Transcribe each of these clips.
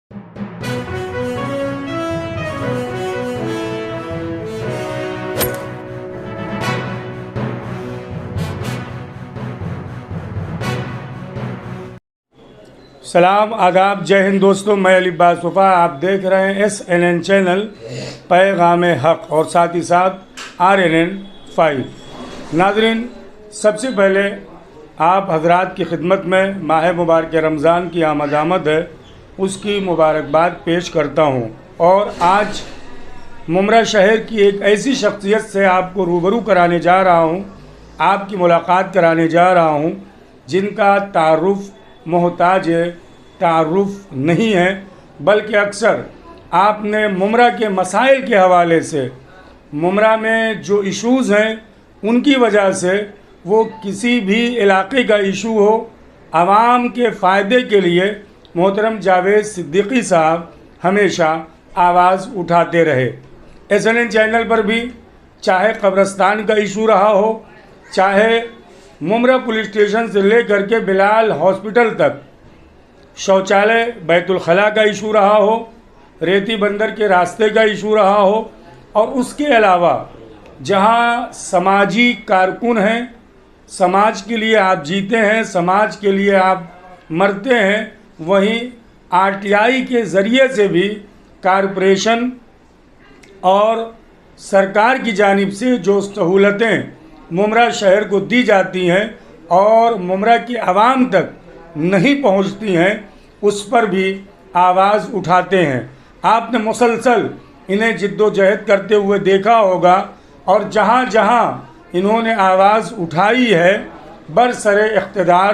सलाम आदाब जय हिंद दोस्तों, मैं अली अब्बास वफ़ा। आप देख रहे हैं SNN चैनल पैगाम हक़ और साथ ही साथ RNN 5। नाज़रीन, सबसे पहले आप हज़रात की खिदमत में माह मुबारक रमज़ान की आमद है, उसकी मुबारकबाद पेश करता हूँ। और आज मुमरा शहर की एक ऐसी शख्सियत से आपको रूबरू कराने जा रहा हूँ, आपकी मुलाकात कराने जा रहा हूँ, जिनका तारुफ़ मोहताज तारुफ़ नहीं है, बल्कि अक्सर आपने मुमरा के मसाइल के हवाले से, मुमरा में जो इश्यूज़ हैं उनकी वजह से, वो किसी भी इलाके का इशू हो, आवाम के फ़ायदे के लिए मोहतरम जावेद सिद्दीकी साहब हमेशा आवाज़ उठाते रहे। SNN चैनल पर भी चाहे कब्रस्तान का इशू रहा हो, चाहे मुमरा पुलिस स्टेशन से लेकर के बिलाल हॉस्पिटल तक शौचालय बैतुल खला का इशू रहा हो, रेती बंदर के रास्ते का इशू रहा हो, और उसके अलावा जहां समाजी कारकुन हैं, समाज के लिए आप जीते हैं, समाज के लिए आप मरते हैं, वहीं RTI के ज़रिए से भी कारपोरेशन और सरकार की जानिब से जो सहूलतें मुमरा शहर को दी जाती हैं और मुमरा की आवाम तक नहीं पहुंचती हैं, उस पर भी आवाज़ उठाते हैं। आपने मुसलसल इन्हें जिद्दोजहद करते हुए देखा होगा, और जहां जहां इन्होंने आवाज़ उठाई है, बरसरे इक़्तिदार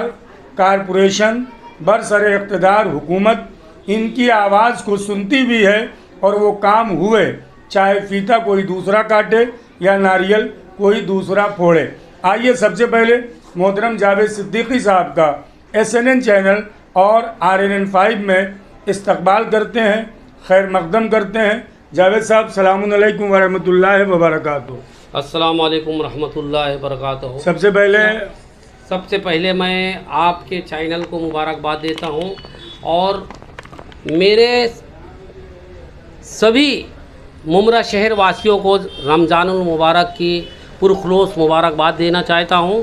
कारपोरेशन, बरसरे इक़्तिदार हुकूमत इनकी आवाज़ को सुनती भी है, और वो काम हुए, चाहे फीता कोई दूसरा काटे या नारियल कोई दूसरा फोड़े। आइए सबसे पहले मोहतरम जावेद सिद्दीकी साहब का SNN चैनल और RNN 5 में इस्तकबाल करते हैं, खैर मकदम करते हैं। जावेद साहब, सलामुन अलैकुम व रहमतुल्लाहि व बरकातुहू। अस्सलाम वालेकुम रहमतुल्लाहि व बरकातुहू। सबसे पहले मैं आपके चैनल को मुबारकबाद देता हूं, और मेरे सभी मुमरा शहर वासियों को रमज़ानुल मुबारक की पुरखुलूस मुबारकबाद देना चाहता हूं।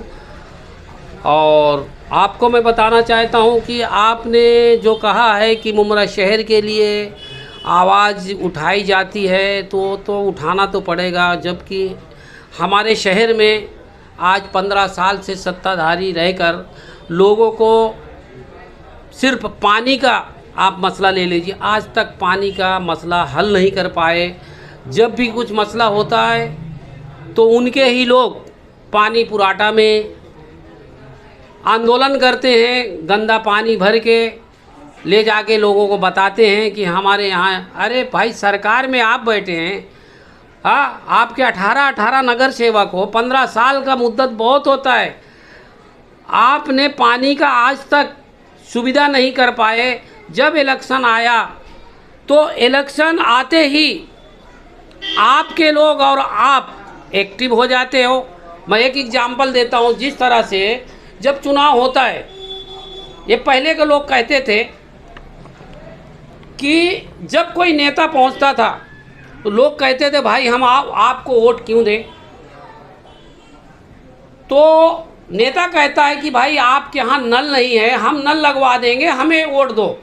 और आपको मैं बताना चाहता हूं कि आपने जो कहा है कि मुमरा शहर के लिए आवाज़ उठाई जाती है, तो उठाना तो पड़ेगा, जबकि हमारे शहर में आज 15 साल से सत्ताधारी रहकर लोगों को सिर्फ पानी का आप मसला ले लीजिए, आज तक पानी का मसला हल नहीं कर पाए। जब भी कुछ मसला होता है तो उनके ही लोग पानी पुराटा में आंदोलन करते हैं, गंदा पानी भर के ले जाके लोगों को बताते हैं कि हमारे यहाँ। अरे भाई, सरकार में आप बैठे हैं, हाँ, आपके 18 नगर सेवक हो, 15 साल का मुद्दत बहुत होता है, आपने पानी का आज तक सुविधा नहीं कर पाए। जब इलेक्शन आया तो इलेक्शन आते ही आपके लोग और आप एक्टिव हो जाते हो। मैं एक एग्जाम्पल देता हूँ, जिस तरह से जब चुनाव होता है, ये पहले के लोग कहते थे कि जब कोई नेता पहुँचता था तो लोग कहते थे भाई हम आपको वोट क्यों दें। तो नेता कहता है कि भाई आपके यहाँ नल नहीं है, हम नल लगवा देंगे, हमें वोट दो।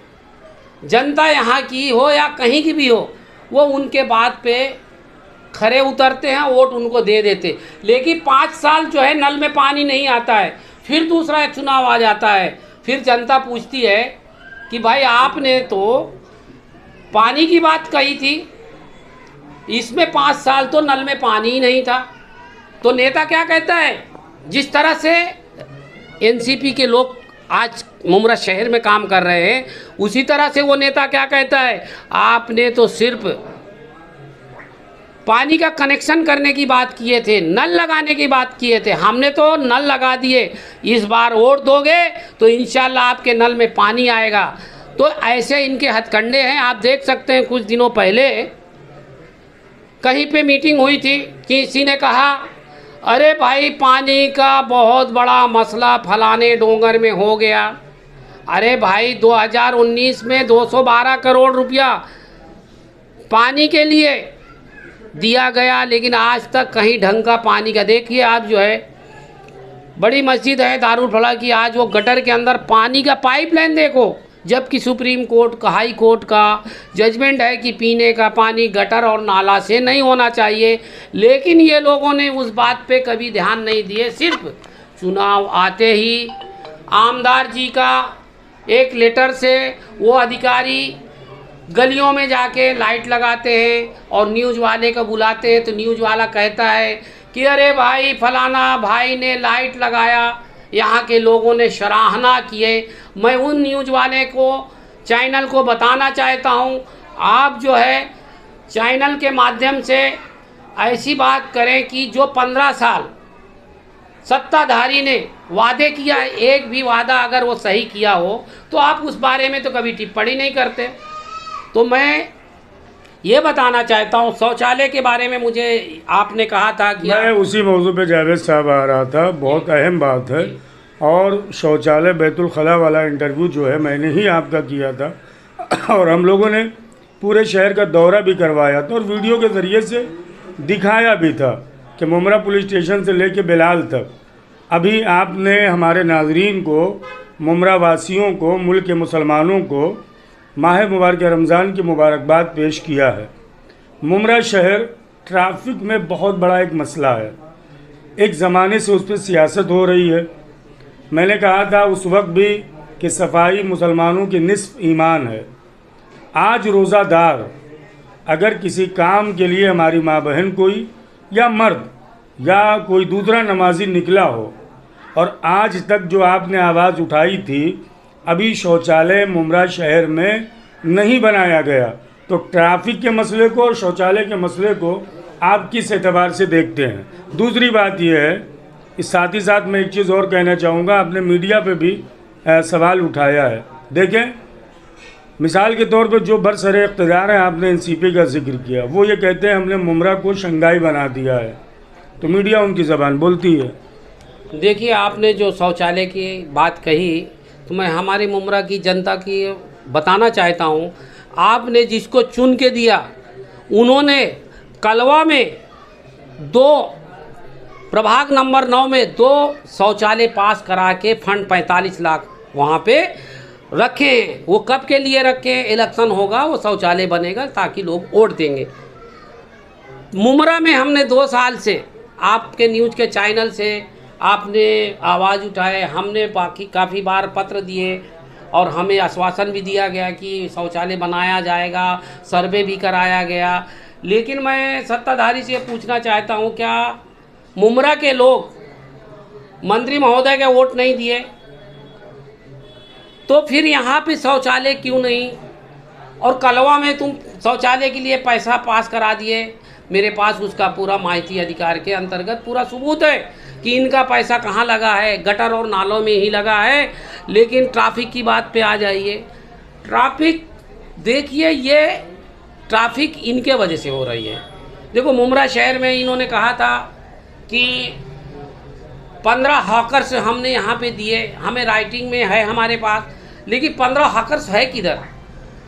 जनता यहाँ की हो या कहीं की भी हो, वो उनके बात पे खरे उतरते हैं, वोट उनको दे देते। लेकिन 5 साल जो है नल में पानी नहीं आता है, फिर दूसरा चुनाव आ जाता है, फिर जनता पूछती है कि भाई आपने तो पानी की बात कही थी, इसमें 5 साल तो नल में पानी ही नहीं था। तो नेता क्या कहता है, जिस तरह से NCP के लोग आज मुमरा शहर में काम कर रहे हैं, उसी तरह से वो नेता क्या कहता है, आपने तो सिर्फ पानी का कनेक्शन करने की बात किए थे, नल लगाने की बात किए थे, हमने तो नल लगा दिए, इस बार वोट दोगे तो इंशाल्लाह आपके नल में पानी आएगा। तो ऐसे इनके हथकंडे हैं। आप देख सकते हैं, कुछ दिनों पहले कहीं पे मीटिंग हुई थी, किसी ने कहा अरे भाई पानी का बहुत बड़ा मसला फलाने डोंगर में हो गया, अरे भाई 2019 में 212 करोड़ रुपया पानी के लिए दिया गया, लेकिन आज तक कहीं ढंग का पानी का देखिए आप जो है बड़ी मस्जिद है दारुल फलाह की, आज वो गटर के अंदर पानी का पाइपलाइन देखो, जबकि सुप्रीम कोर्ट का हाई कोर्ट का जजमेंट है कि पीने का पानी गटर और नाला से नहीं होना चाहिए, लेकिन ये लोगों ने उस बात पे कभी ध्यान नहीं दिए। सिर्फ चुनाव आते ही आमदार जी का एक लेटर से वो अधिकारी गलियों में जाके लाइट लगाते हैं और न्यूज़ वाले को बुलाते हैं, तो न्यूज़ वाला कहता है कि अरे भाई फलाना भाई ने लाइट लगाया, यहाँ के लोगों ने सराहना किए। मैं उन न्यूज़ वाले को चैनल को बताना चाहता हूँ, आप जो है चैनल के माध्यम से ऐसी बात करें कि जो 15 साल सत्ताधारी ने वादे किया, एक भी वादा अगर वो सही किया हो तो आप उस बारे में तो कभी टिप्पणी नहीं करते। तो मैं ये बताना चाहता हूँ शौचालय के बारे में, मुझे आपने कहा था कि मैं उसी मौजू पे जावेद साहब आ रहा था, बहुत अहम बात है। और शौचालय बैतुल खला वाला इंटरव्यू जो है मैंने ही आपका किया था और हम लोगों ने पूरे शहर का दौरा भी करवाया था और वीडियो के ज़रिए से दिखाया भी था कि मुमरा पुलिस स्टेशन से लेके बिलाल तक। अभी आपने हमारे नाजरीन को, मुमरा वासियों को, मुल्क के मुसलमानों को माह मुबारक रमज़ान की मुबारकबाद पेश किया है। मुमरा शहर ट्रैफिक में बहुत बड़ा एक मसला है, एक ज़माने से उस पर सियासत हो रही है। मैंने कहा था उस वक्त भी कि सफाई मुसलमानों की निस्फ ईमान है। आज रोज़ादार अगर किसी काम के लिए हमारी माँ बहन कोई या मर्द या कोई दूसरा नमाजी निकला हो और आज तक जो आपने आवाज़ उठाई थी अभी शौचालय मुमरा शहर में नहीं बनाया गया, तो ट्रैफिक के मसले को और शौचालय के मसले को आप किस एतबार से देखते हैं? दूसरी बात यह है, इस साथ ही साथ मैं एक चीज़ और कहना चाहूँगा, आपने मीडिया पे भी सवाल उठाया है। देखें, मिसाल के तौर पर जो बरसरे इक़्तिदार हैं, आपने NCP का जिक्र किया, वो ये कहते हैं हमने मुमरा को शंघाई बना दिया है, तो मीडिया उनकी ज़बान बोलती है। देखिए, आपने जो शौचालय की बात कही तो मैं हमारी मुमरा की जनता की बताना चाहता हूँ, आपने जिसको चुन के दिया उन्होंने कलवा में 2 प्रभाग नंबर 9 में 2 शौचालय पास करा के फंड 45 लाख वहाँ पे रखे हैं। वो कब के लिए रखे हैं? इलेक्शन होगा वो शौचालय बनेगा ताकि लोग वोट देंगे। मुमरा में हमने 2 साल से आपके न्यूज़ के चैनल से आपने आवाज़ उठाए, हमने बाकी काफ़ी बार पत्र दिए और हमें आश्वासन भी दिया गया कि शौचालय बनाया जाएगा, सर्वे भी कराया गया। लेकिन मैं सत्ताधारी से पूछना चाहता हूँ, क्या मुमरा के लोग मंत्री महोदय के वोट नहीं दिए तो फिर यहाँ पे शौचालय क्यों नहीं? और कलवा में तुम शौचालय के लिए पैसा पास करा दिए, मेरे पास उसका पूरा माहिती अधिकार के अंतर्गत पूरा सबूत है कि इनका पैसा कहाँ लगा है, गटर और नालों में ही लगा है। लेकिन ट्रैफिक की बात पे आ जाइए, ट्रैफिक देखिए, ये ट्रैफिक इनके वजह से हो रही है। देखो, मुमरा शहर में इन्होंने कहा था कि 15 हॉकर्स हमने यहाँ पे दिए, हमें राइटिंग में है हमारे पास, लेकिन 15 हॉकर्स है किधर?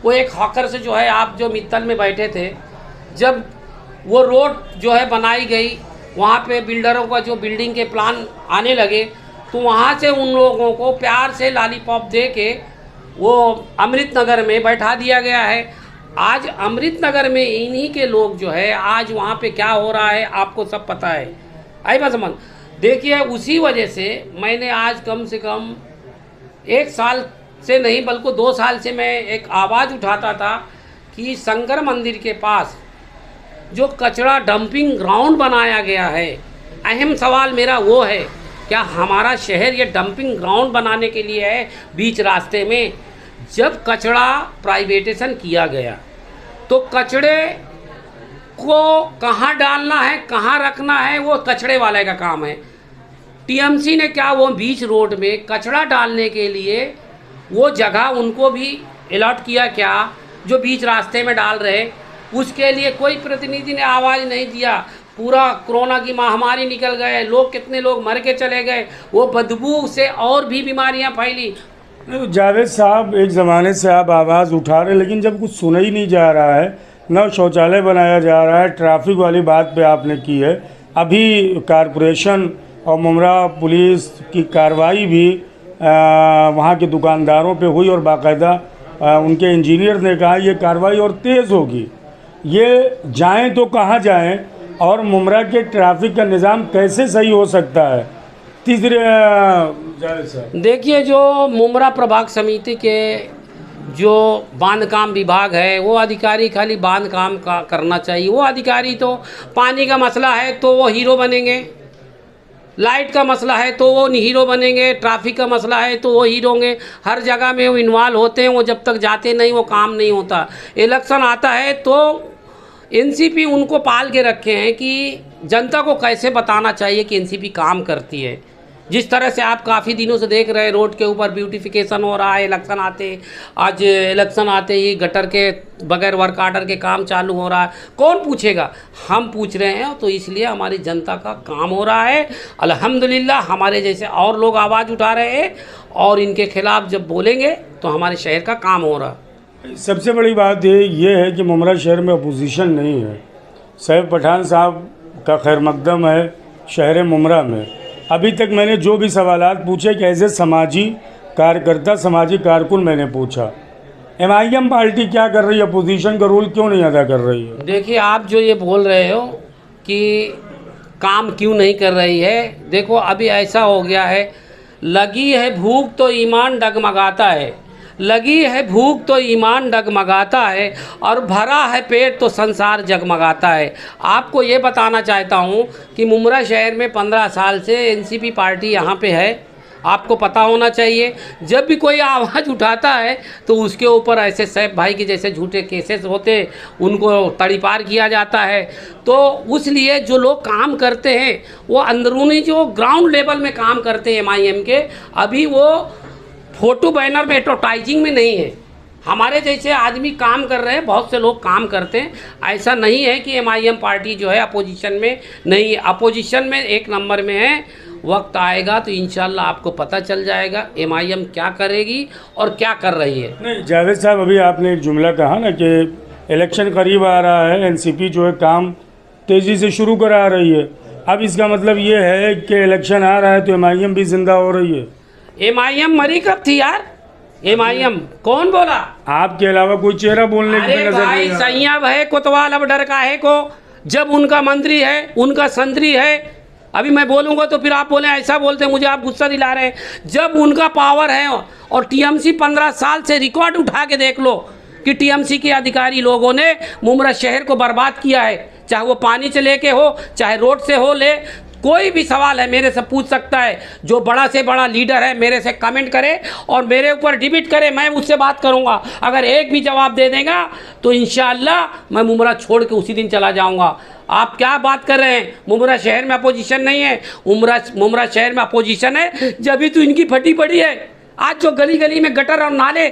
वो एक हॉकर्स जो है, आप जो मित्तल में बैठे थे, जब वो रोड जो है बनाई गई, वहाँ पे बिल्डरों का जो बिल्डिंग के प्लान आने लगे, तो वहाँ से उन लोगों को प्यार से लॉलीपॉप दे के वो अमृत नगर में बैठा दिया गया है। आज अमृत नगर में इन्हीं के लोग जो है, आज वहाँ पे क्या हो रहा है आपको सब पता है। आई बात समझ? देखिए, उसी वजह से मैंने आज कम से कम 1 साल से नहीं बल्कि 2 साल से मैं एक आवाज़ उठाता था कि शंकर मंदिर के पास जो कचरा डंपिंग ग्राउंड बनाया गया है, अहम सवाल मेरा वो है, क्या हमारा शहर ये डंपिंग ग्राउंड बनाने के लिए है? बीच रास्ते में जब कचरा प्राइवेटेशन किया गया तो कचरे को कहाँ डालना है, कहाँ रखना है, वो कचरे वाले का काम है। टीएमसी ने क्या वो बीच रोड में कचरा डालने के लिए वो जगह उनको भी अलॉट किया क्या, जो बीच रास्ते में डाल रहे? उसके लिए कोई प्रतिनिधि ने आवाज़ नहीं दिया। पूरा कोरोना की महामारी निकल गए, लोग कितने लोग मर के चले गए, वो बदबू से और भी बीमारियां फैली। नहीं, जावेद साहब एक ज़माने से आप आवाज़ उठा रहे हैं, लेकिन जब कुछ सुना ही नहीं जा रहा है, न शौचालय बनाया जा रहा है, ट्रैफिक वाली बात पे आपने की है। अभी कारपोरेशन और मुमरा पुलिस की कार्रवाई भी वहाँ के दुकानदारों पे हुई और बाकायदा उनके इंजीनियर ने कहा ये कार्रवाई और तेज़ होगी। ये जाएं तो कहाँ जाएं और मुमरा के ट्रैफिक का निज़ाम कैसे सही हो सकता है? तीसरे जावेद साहब, देखिए, जो मुमरा प्रभाग समिति के जो बांधकाम विभाग है वो अधिकारी खाली बांधकाम का करना चाहिए। वो अधिकारी तो पानी का मसला है तो वो हीरो बनेंगे, लाइट का मसला है तो वो हीरो बनेंगे, ट्रैफिक का मसला है तो वो हीरो होंगे। हर जगह में वो इन्वॉल्व होते हैं, वो जब तक जाते नहीं वो काम नहीं होता। इलेक्शन आता है तो एनसीपी उनको पाल के रखे हैं कि जनता को कैसे बताना चाहिए कि एनसीपी काम करती है। जिस तरह से आप काफ़ी दिनों से देख रहे हैं रोड के ऊपर ब्यूटिफिकेशन हो रहा है, आज इलेक्शन आते ही गटर के बगैर वर्क आर्डर के काम चालू हो रहा है। कौन पूछेगा? हम पूछ रहे हैं, तो इसलिए हमारी जनता का काम हो रहा है। अल्हम्दुलिल्लाह हमारे जैसे और लोग आवाज़ उठा रहे हैं और इनके खिलाफ जब बोलेंगे तो हमारे शहर का काम हो रहा है। सबसे बड़ी बात ये है कि मुमरा शहर में अपोजिशन नहीं है। सैफ पठान साहब का खैर मकदम है शहर मुमरा में। अभी तक मैंने जो भी सवालात पूछे कि एज ए समाजी कार्यकर्ता, सामाजिक कारकुन मैंने पूछा, एमआईएम पार्टी क्या कर रही है, अपोजिशन का रोल क्यों नहीं अदा कर रही है? देखिए, आप जो ये बोल रहे हो कि काम क्यों नहीं कर रही है, देखो अभी ऐसा हो गया है, लगी है भूख तो ईमान डगमगाता है, लगी है भूख तो ईमान डगमगाता है, और भरा है पेट तो संसार जगमगाता है। आपको ये बताना चाहता हूँ कि मुमरा शहर में 15 साल से एनसीपी पार्टी यहाँ पे है, आपको पता होना चाहिए। जब भी कोई आवाज़ उठाता है तो उसके ऊपर ऐसे सैफ भाई के जैसे झूठे केसेस होते, उनको तड़ीपार किया जाता है। तो उसलिए जो लोग काम करते हैं वो अंदरूनी जो ग्राउंड लेवल में काम करते हैं एमआईएम के, अभी वो फोटो बैनर में एडवर्टाइजिंग में नहीं है। हमारे जैसे आदमी काम कर रहे हैं, बहुत से लोग काम करते हैं। ऐसा नहीं है कि एमआईएम पार्टी जो है अपोजिशन में नहीं है, अपोजिशन में 1 नंबर में है। वक्त आएगा तो इंशाल्लाह आपको पता चल जाएगा एमआईएम क्या करेगी और क्या कर रही है। नहीं जावेद साहब, अभी आपने एक जुमला कहा ना कि इलेक्शन करीब आ रहा है, एनसीपी जो है काम तेज़ी से शुरू करा रही है। अब इसका मतलब ये है कि इलेक्शन आ रहा है तो एमआईएम भी जिंदा हो रही है। एमआईएम मरी कब थी यार? एमआईएम कौन बोला? आपके अलावा कोई चेहरा बोलने की नजर भाई नहीं आ रहा। सैयब है कोतवाल, अब डर काहे को? जब उनका मंत्री है, उनका संतरी है, अभी मैं बोलूँगा तो फिर आप बोले ऐसा बोलते हैं, मुझे आप गुस्सा दिला रहे हैं। जब उनका पावर है, और टीएमसी 15 साल से रिकॉर्ड उठा के देख लो कि टीएमसी के अधिकारी लोगों ने मुमरा शहर को बर्बाद किया है, चाहे वो पानी से लेके हो, चाहे रोड से हो, कोई भी सवाल है मेरे से पूछ सकता है। जो बड़ा से बड़ा लीडर है मेरे से कमेंट करे और मेरे ऊपर डिबेट करे, मैं उससे बात करूंगा। अगर एक भी जवाब दे देगा तो इंशाअल्लाह मैं मुमरा छोड़ के उसी दिन चला जाऊंगा। आप क्या बात कर रहे हैं? मुमरा शहर में अपोजिशन नहीं है। मुमरा शहर में अपोजिशन है जब भी तो इनकी फटी पड़ी है। आज जो गली गली में गटर और नाले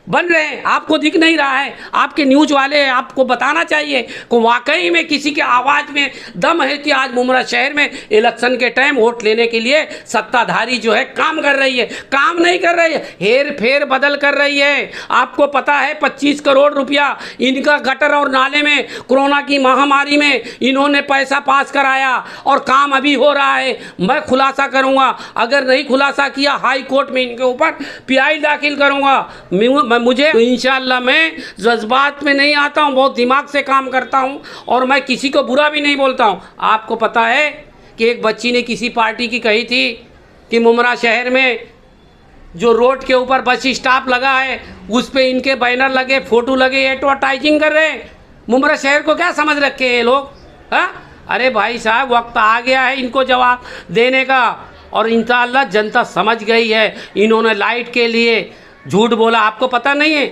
बन रहे हैं, आपको दिख नहीं रहा है? आपके न्यूज वाले आपको बताना चाहिए कि वाकई में किसी के आवाज़ में दम है कि आज मुमरा शहर में इलेक्शन के टाइम वोट लेने के लिए सत्ताधारी जो है काम कर रही है। काम नहीं कर रही है, हेर फेर बदल कर रही है। आपको पता है 25 करोड़ रुपया इनका गटर और नाले में कोरोना की महामारी में इन्होंने पैसा पास कराया और काम अभी हो रहा है। मैं खुलासा करूँगा, अगर नहीं खुलासा किया हाई कोर्ट में इनके ऊपर PI दाखिल करूँगा। मुझे तो इंशाअल्लाह मैं जज्बात में नहीं आता हूँ, बहुत दिमाग से काम करता हूँ और मैं किसी को बुरा भी नहीं बोलता हूँ। आपको पता है कि एक बच्ची ने किसी पार्टी की कही थी कि मुमरा शहर में जो रोड के ऊपर बस स्टॉप लगा है उस पे इनके बैनर लगे, फोटो लगे, एडवर्टाइजिंग कर रहे हैं। मुमरा शहर को क्या समझ रखे हैं ये लोग? हाँ, अरे भाई साहब, वक्त आ गया है इनको जवाब देने का और इंशाअल्लाह जनता समझ गई है। इन्होंने लाइट के लिए झूठ बोला, आपको पता नहीं है?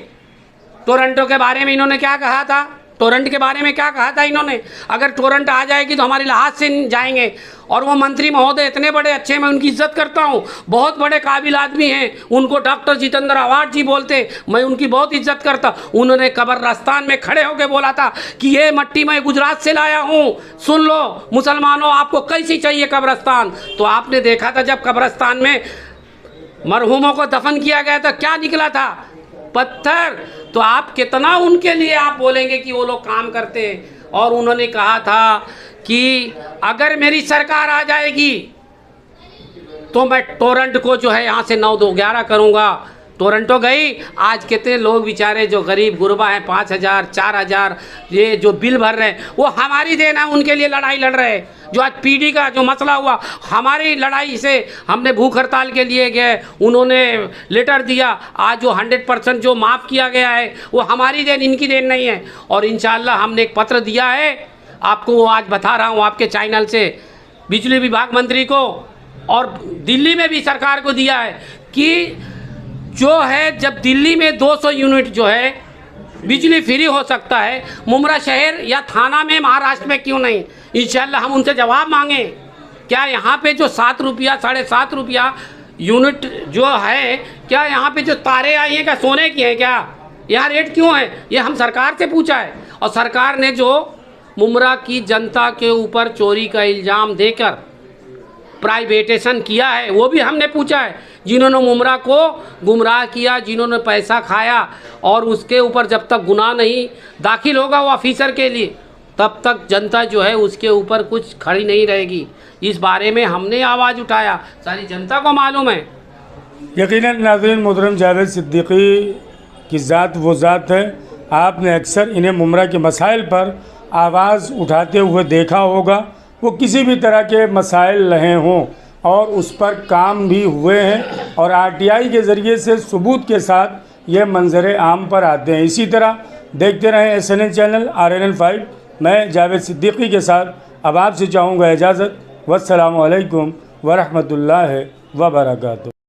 टोरंटो के बारे में इन्होंने क्या कहा था? टोरंट के बारे में क्या कहा था इन्होंने? अगर टोरंट आ जाएगी तो हमारे लिहाज से जाएंगे। और वो मंत्री महोदय इतने बड़े अच्छे, मैं उनकी इज्जत करता हूँ, बहुत बड़े काबिल आदमी हैं, उनको डॉक्टर जितेंद्र अवार्ड जी बोलते, मैं उनकी बहुत इज्जत करता। उन्होंने कब्रिस्तान में खड़े होकर बोला था कि ये मट्टी मैं गुजरात से लाया हूँ, सुन लो मुसलमानों, आपको कैसी चाहिए कब्रिस्तान? तो आपने देखा था जब कब्रिस्तान में मरहूमों को दफन किया गया तो क्या निकला था? पत्थर। तो आप कितना उनके लिए आप बोलेंगे कि वो लोग काम करते हैं। और उन्होंने कहा था कि अगर मेरी सरकार आ जाएगी तो मैं टोरंट को जो है यहाँ से 9-2-11 करूँगा। टोरंटो गई, आज कितने लोग बेचारे जो गरीब गुरबा हैं 5,000 4,000 ये जो बिल भर रहे हैं वो हमारी देन है, उनके लिए लड़ाई लड़ रहे हैं। जो आज पीडी का जो मसला हुआ हमारी लड़ाई से हमने भूख हड़ताल के लिए गए, उन्होंने लेटर दिया, आज जो 100% जो माफ़ किया गया है वो हमारी देन, इनकी देन नहीं है। और इंशाअल्लाह हमने एक पत्र दिया है आपको, वो आज बता रहा हूँ आपके चैनल से, बिजली विभाग मंत्री को और दिल्ली में भी सरकार को दिया है कि जो है जब दिल्ली में 200 यूनिट जो है बिजली फ्री हो सकता है, मुमरा शहर या थाना में महाराष्ट्र में क्यों नहीं? इंशाल्लाह हम उनसे जवाब मांगे। क्या यहाँ पे जो 7 रुपया 7.5 रुपया यूनिट जो है, क्या यहाँ पे जो तारे आई हैं क्या सोने की हैं क्या? यहाँ रेट क्यों है? ये हम सरकार से पूछा है। और सरकार ने जो मुमरा की जनता के ऊपर चोरी का इल्ज़ाम देकर प्राइवेटेशन किया है वो भी हमने पूछा है। जिन्होंने मुमरा को गुमराह किया, जिन्होंने पैसा खाया, और उसके ऊपर जब तक गुनाह नहीं दाखिल होगा वो ऑफिसर के लिए, तब तक जनता जो है उसके ऊपर कुछ खड़ी नहीं रहेगी। इस बारे में हमने आवाज़ उठाया, सारी जनता को मालूम है। यकीनन नाज़रीन, मोहतरम जावेद सिद्दीकी की ज़ात वो ज़ात है, आपने अक्सर इन्हें मुमरा के मसाइल पर आवाज़ उठाते हुए देखा होगा। वो किसी भी तरह के मसाइल रहे हों और उस पर काम भी हुए हैं और RTI के ज़रिए से सबूत के साथ ये मंजर आम पर आते हैं। इसी तरह देखते रहें SNN चैनल RNN 5। मैं जावेद सिद्दीकी के साथ अब आपसे चाहूँगा इजाज़त। वस्सलामु अलैकुम वरहमतुल्लाहि वबरकातुहू।